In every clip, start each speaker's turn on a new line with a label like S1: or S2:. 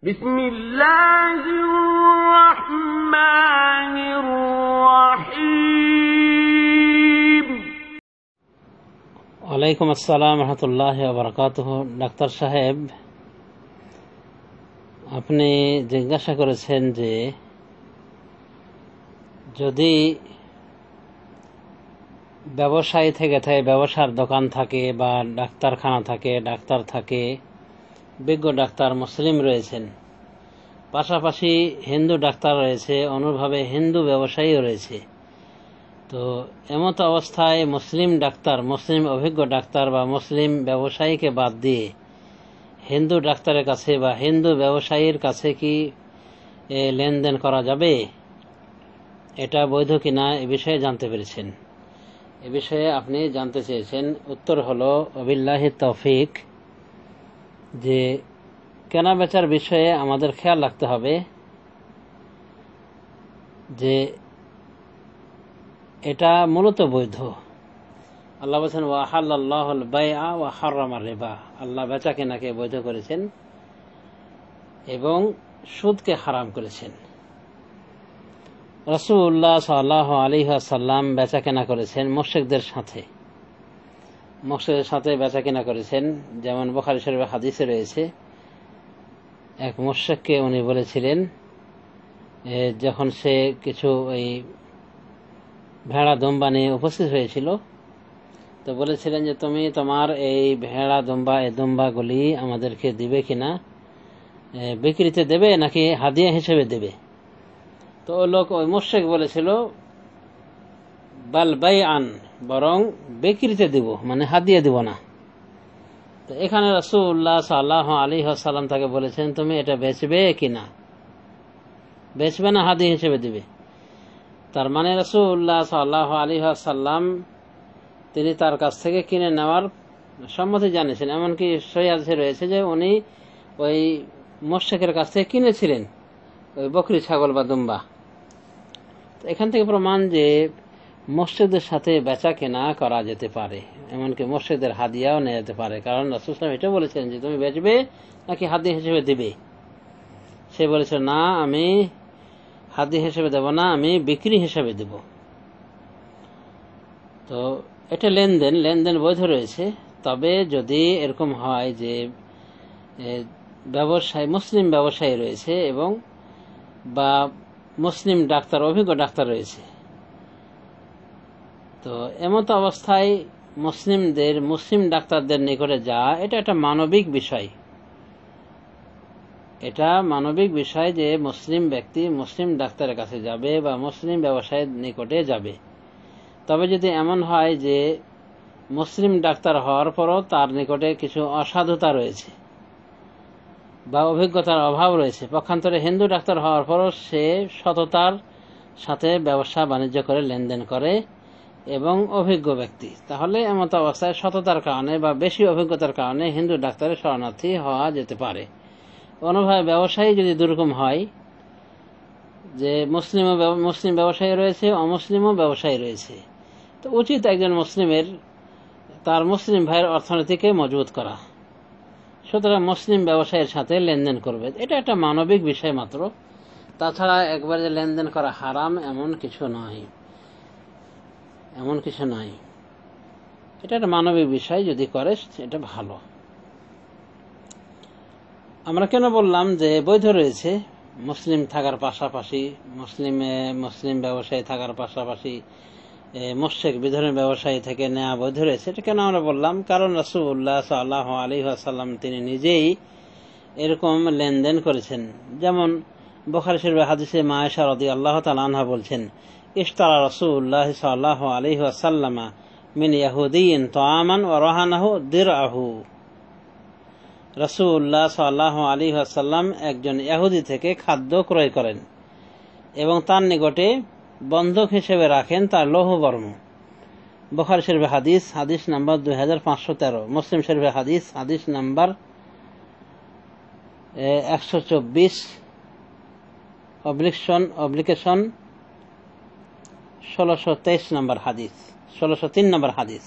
S1: بسم الله الرحمن الرحيم
S2: ওয়ালাইকুম আসসালাম রহমতুল্লাহি ওয়া বারাকাতুহু। ডাক্তার সাহেব, আপনি জিজ্ঞাসা করেছেন যে যদি ব্যবসায়ী থেকে থাকে, ব্যবসার দোকান থাকে বা ডাক্তারখানা থাকে, ডাক্তার থাকে, বিজ্ঞ ডাক্তার মুসলিম রয়েছেন, পাশাপাশি হিন্দু ডাক্তার রয়েছে, অনুরূপভাবে হিন্দু ব্যবসায়ীও রয়েছে। তো এমত অবস্থায় মুসলিম ডাক্তার, মুসলিম অভিজ্ঞ ডাক্তার বা মুসলিম ব্যবসায়ীকে বাদ দিয়ে হিন্দু ডাক্তারের কাছে বা হিন্দু ব্যবসায়ীর কাছে কি লেনদেন করা যাবে? এটা বৈধ কিনা এ বিষয়ে জানতে পেরেছেন। এ বিষয়ে আপনি জানতে চেয়েছেন। উত্তর হলো ওবিল্লাহি তৌফিক, যে কেনা বেচার বিষয়ে আমাদের খেয়াল রাখতে হবে যে এটা মূলত বৈধ। আল্লাহ বলেছেন ওয়া হাল্লাল্লাহুল বাইআ ওয়া হারামার রিবা, আল্লাহ বেচা কেনাকে বৈধ করেছেন এবং সুদকে হারাম করেছেন। রাসূলুল্লাহ সাল্লাল্লাহু আলাইহি ওয়াসাল্লাম বেচা কেনা করেছেন মুশরিকদের সাথে বেচা কেনা করেছেন। যেমন বুখারী শরীফে হাদিসে রয়েছে, এক মুশরিককে উনি বলেছিলেন যখন সে কিছু ওই ভেড়া দুম্বা নিয়ে উপস্থিত হয়েছিল, তো বলেছিলেন যে তুমি তোমার এই ভেড়া দুম্বা এই দুম্বাগুলি আমাদেরকে দিবে কিনা, বিক্রিতে দেবে নাকি হাদিয়া হিসেবে দেবে? তো ওই লোক, ওই মুশরিক বলেছিল বাল বাইআন, বরং বিক্রিতে দিব, মানে হাদিয়া দিব না। তো এখানে রাসূলুল্লাহ সাল্লাল্লাহু আলাইহি ওয়াসাল্লাম তাকে বলেছেন তুমি এটা বেচবে কিনা, বেচবে না হাদিয়া হিসেবে দিবে। তার মানে রাসূলুল্লাহ সাল্লাল্লাহু আলাইহি ওয়াসাল্লাম তিনি তার কাছ থেকে কিনে নেওয়ার সম্মতি জানিয়েছেন। এমনকি সহিহ হাদিসে রয়েছে যে উনি ওই মুশরিকের কাছ থেকে কিনেছিলেন ওই বকরি, ছাগল বা দুম্বা। তো এখান থেকে প্রমাণ যে মসজিদের সাথে বেচা কেনা করা যেতে পারে, এমনকি মসজিদের হাদিয়াও নেওয়া যেতে পারে। কারণ রাসূল সাল্লাল্লাহু আলাইহি ওয়াসাল্লাম এটা বলেছেন যে তুমি বেচবে নাকি হাদিয়া হিসেবে দিবে। সে বলেছে না, আমি হাদিয়া হিসেবে দেব না, আমি বিক্রি হিসেবে দেব। তো এটা লেনদেন বৈধ রয়েছে। তবে যদি এরকম হয় যে ব্যবসায়ী, মুসলিম ব্যবসায়ী রয়েছে এবং বা মুসলিম ডাক্তার, অভিজ্ঞ ডাক্তার রয়েছে, তো এমত অবস্থায় মুসলিম ডাক্তারদের নিকটে যাওয়া এটা একটা মানবিক বিষয়। এটা মানবিক বিষয় যে মুসলিম ব্যক্তি মুসলিম ডাক্তারের কাছে যাবে বা মুসলিম ব্যবসায়ীর নিকটে যাবে। তবে যদি এমন হয় যে মুসলিম ডাক্তার হওয়ার পরও তার নিকটে কিছু অসাধুতা রয়েছে বা অভিজ্ঞতার অভাব রয়েছে, পক্ষান্তরে হিন্দু ডাক্তার হওয়ার পরও সে সততার সাথে ব্যবসা বাণিজ্য করে, লেনদেন করে এবং অভিজ্ঞ ব্যক্তি, তাহলে এমত অবস্থায় সততার কারণে বা বেশি অভিজ্ঞতার কারণে হিন্দু ডাক্তারের শরণার্থী হওয়া যেতে পারে। অনুভব ব্যবসায়ী যদি দুরকম হয় যে মুসলিম ব্যবসায়ী রয়েছে, অমুসলিমও ব্যবসায়ী রয়েছে, তো উচিত একজন মুসলিমের তার মুসলিম ভাইয়ের অর্থনীতিকে মজবুত করা। সুতরাং মুসলিম ব্যবসায়ীর সাথে লেনদেন করবে, এটা একটা মানবিক বিষয় মাত্র। তাছাড়া একবারে যে লেনদেন করা হারাম এমন কিছু নয়। এটা একটা মানবিক বিষয়, যদি করে এটা ভালো। আমরা কেন বললাম যে বৈধ রয়েছে? মুসলিম থাকার পাশাপাশি, মুসলিম ব্যবসায়ী থাকার পাশাপাশি মুশরিক বিধর্মী ব্যবসায়ী থেকে নেওয়া বৈধ রয়েছে, এটা কেন আমরা বললাম? কারণ রাসূলুল্লাহ সাল্লাল্লাহু আলাইহি ওয়াসাল্লাম তিনি নিজেই এরকম লেনদেন করেছেন। যেমন বুখারী শরীফের হাদিসে মা আয়েশা রাদিয়াল্লাহু তাআলা আনহা বলছেন, ইশতারা রাসূলুল্লাহ সাল্লাল্লাহু আলাইহি ওয়াসাল্লাম মিন ইয়াহুদিয়্যিন তাআমান ওয়া রাহানাহু দিরআহু। রাসূলুল্লাহ সাল্লাল্লাহু আলাইহি ওয়াসাল্লাম একজন ইহুদি থেকে খাদ্য ক্রয় করেন এবং তার নিকটে বন্ধক হিসেবে রাখেন তার লৌহবর্ম। বুখারী শরীফের হাদিস নাম্বার 2513, মুসলিম শরীফের হাদিস নাম্বার 124 1623 নম্বর হাদিস, 1603 নম্বর হাদিস,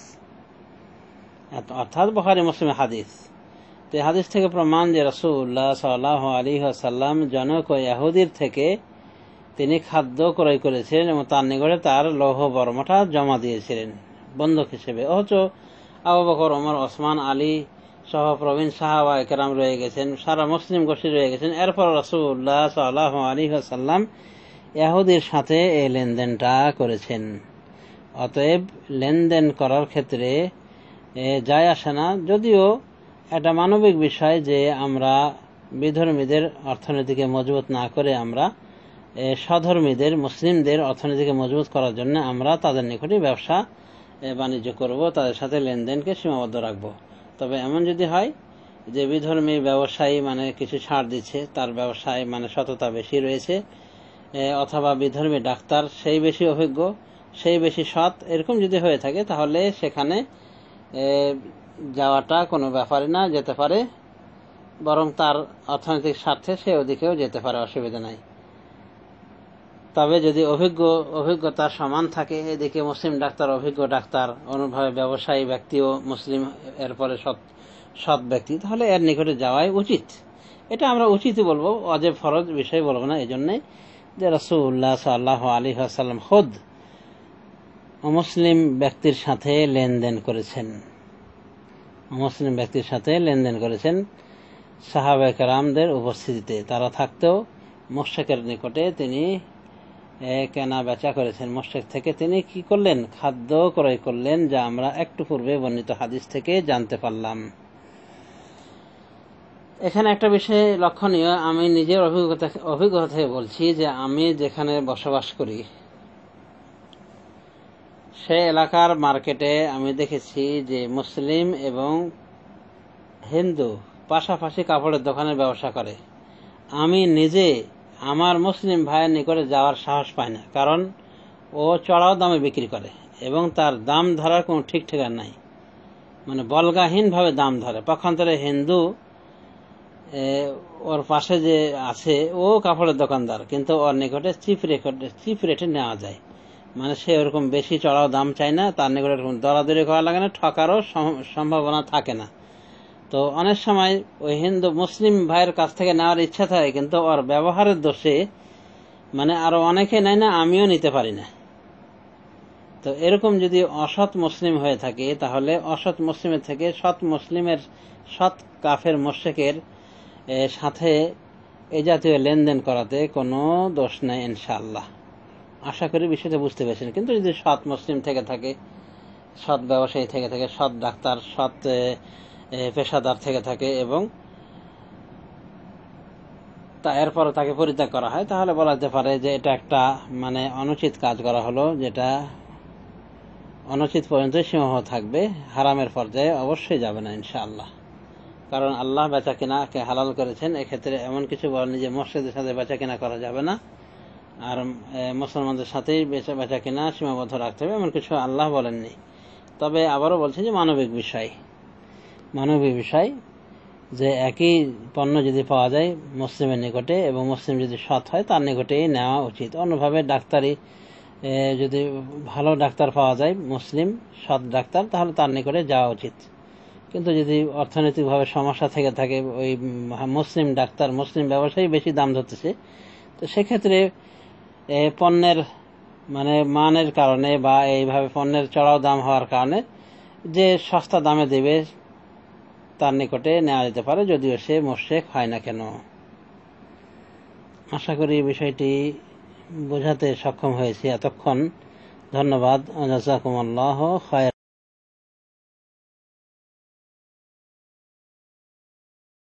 S2: অর্থাৎ বুখারী মুসলিমের হাদিস। তো হাদিস থেকে প্রমাণ যে রাসূলুল্লাহ সাল্লাল্লাহু আলাইহি ওয়াসাল্লাম জনক ও ইহুদির থেকে তিনি খাদ্য ক্রয় করেছিলেন এবং তার নিকটে তার লৌহ বর্মটা জমা দিয়েছিলেন বন্ধক হিসেবে। অথচ আবু বকর, ওমর, ওসমান, আলী সহ প্রবীণ সাহাবা কেরাম রয়ে গেছেন, সারা মুসলিম গোষ্ঠী রয়ে গেছেন। এরপর রাসূলুল্লাহ সাল্লাল্লাহু আলাইহি ওয়াসাল্লাম ইহুদির সাথে এই লেনদেনটা করেছেন। অতএব লেনদেন করার ক্ষেত্রে যায় আসে না, যদিও একটা মানবিক বিষয় যে আমরা বিধর্মীদের অর্থনীতিকে মজবুত না করে আমরা স্বধর্মীদের মুসলিমদের অর্থনীতিকে মজবুত করার জন্য আমরা তাদের নিকটে ব্যবসা বাণিজ্য করব, তাদের সাথে লেনদেনকে সীমাবদ্ধ রাখব। তবে এমন যদি হয় যে বিধর্মী ব্যবসায়ী মানে কিছু ছাড় দিচ্ছে, তার ব্যবসায় মানে সততা বেশি রয়েছে, অথবা বিধর্মী ডাক্তার সেই বেশি অভিজ্ঞ, সেই বেশি সৎ, এরকম যদি হয়ে থাকে তাহলে সেখানে যাওয়াটা কোনো ব্যাপারই না, যেতে পারে, বরং তার অর্থনৈতিক স্বার্থে সে ওদিকেও যেতে পারে, অসুবিধা নাই। তবে যদি অভিজ্ঞতা সমান থাকে, এদিকে মুসলিম ডাক্তার অভিজ্ঞ ডাক্তার, অনুভাবে ব্যবসায়ী ব্যক্তিও মুসলিম, এরপরে সৎ ব্যক্তি, তাহলে এর নিকটে যাওয়াই উচিত। এটা আমরা উচিতই বলবো, অজেব ফরজ বিষয় বলবো না। এই জন্যে যে রাসূলুল্লাহ সাল্লাল্লাহু আলাইহি ওয়াসাল্লাম খুদ অমুসলিম ব্যক্তির সাথে লেনদেন করেছেন, মুসলিম ব্যক্তির সাথে লেনদেন করেছেন সাহাবায়ে কেরামদের উপস্থিতিতে। তারা থাকতেও মুশরিকের নিকটে তিনি কেনা বেচা করেছেন। মুশরিক থেকে তিনি কি করলেন? খাদ্য ক্রয় করলেন, যা আমরা একটু পূর্বে বর্ণিত হাদিস থেকে জানতে পারলাম। এখানে একটা বিষয় লক্ষণীয়, আমি নিজের অভিজ্ঞতা থেকে বলছি যে আমি যেখানে বসবাস করি সে এলাকার মার্কেটে আমি দেখেছি যে মুসলিম এবং হিন্দু পাশাপাশি কাপড়ের দোকানের ব্যবসা করে। আমি নিজে আমার মুসলিম ভাইয়ের নিকটে যাওয়ার সাহস পাই না, কারণ ও চড়াও দামে বিক্রি করে এবং তার দাম ধরার কোনো ঠিক ঠিকানা নাই, মানে বলগাহীনভাবে দাম ধরে। পক্ষান্তরে হিন্দু ওর পাশে যে আছে ও কাপড়ের দোকানদার, কিন্তু ওর নিকটে চিপ রেটে নেওয়া যায়, মানে সে ওরকম বেশি চড়াও দাম চায় না, তার নিকটে এরকম দরাদরি করা লাগে না, ঠকারও সম্ভাবনা থাকে না। তো অনেক সময় ওই হিন্দু মুসলিম ভাইয়ের কাছ থেকে নেওয়ার ইচ্ছা থাকে, কিন্তু ওর ব্যবহারের দোষে মানে আরো অনেকে নেয় না, আমিও নিতে পারি না। তো এরকম যদি অসৎ মুসলিম হয়ে থাকে, তাহলে অসৎ মুসলিমের থেকে সৎ কাফের মুশরিকের সাথে এই জাতীয় লেনদেন করাতে কোনো দোষ নেই ইনশাআল্লাহ। আশা করি বিষয়টা বুঝতে পেরেছেন। কিন্তু যদি সৎ মুসলিম থেকে থাকে, সৎ ব্যবসায়ী থেকে থাকে, সৎ ডাক্তার, সৎ পেশাদার থেকে থাকে এবং এরপর তাকে পরিত্যাগ করা হয়, তাহলে বলা যেতে পারে যে এটা একটা মানে অনুচিত কাজ করা হলো, যেটা অনুচিত পর্যন্ত সীমাবদ্ধ থাকবে, হারামের পর্যায়ে অবশ্যই যাবে না ইনশাআল্লাহ। কারণ আল্লাহ বেচা কেনাকে হালাল করেছেন, এক্ষেত্রে এমন কিছু বলেনি যে মসজিদের সাথে বেচা কেনা করা যাবে না আর মুসলমানদের সাথেই বেচা কেনা সীমাবদ্ধ রাখতে হবে, এমন কিছু আল্লাহ বলেননি। তবে আবারও বলছি যে মানবিক বিষয় যে একই পণ্য যদি পাওয়া যায় মুসলিমের নিকটে এবং মুসলিম যদি সৎ হয় তার নিকটেই নেওয়া উচিত। অন্যভাবে ডাক্তারি যদি ভালো ডাক্তার পাওয়া যায়, মুসলিম সৎ ডাক্তার, তাহলে তার নিকটে যাওয়া উচিত। কিন্তু যদি অর্থনৈতিকভাবে সমস্যা থেকে থাকে, ওই মুসলিম ডাক্তার মুসলিম ব্যবসায়ী বেশি দাম ধরতেছে, তো সেক্ষেত্রে পণ্যের মানে মানের কারণে বা এইভাবে পণ্যের চড়াও দাম হওয়ার কারণে যে সস্তা দামে দেবে তার নিকটে নেওয়া যেতে পারে, যদিও সে মুশরিক হয় না কেন। আশা করি বিষয়টি বোঝাতে সক্ষম হয়েছি এতক্ষণ। ধন্যবাদ। জাযাকুমুল্লাহু খায়রান।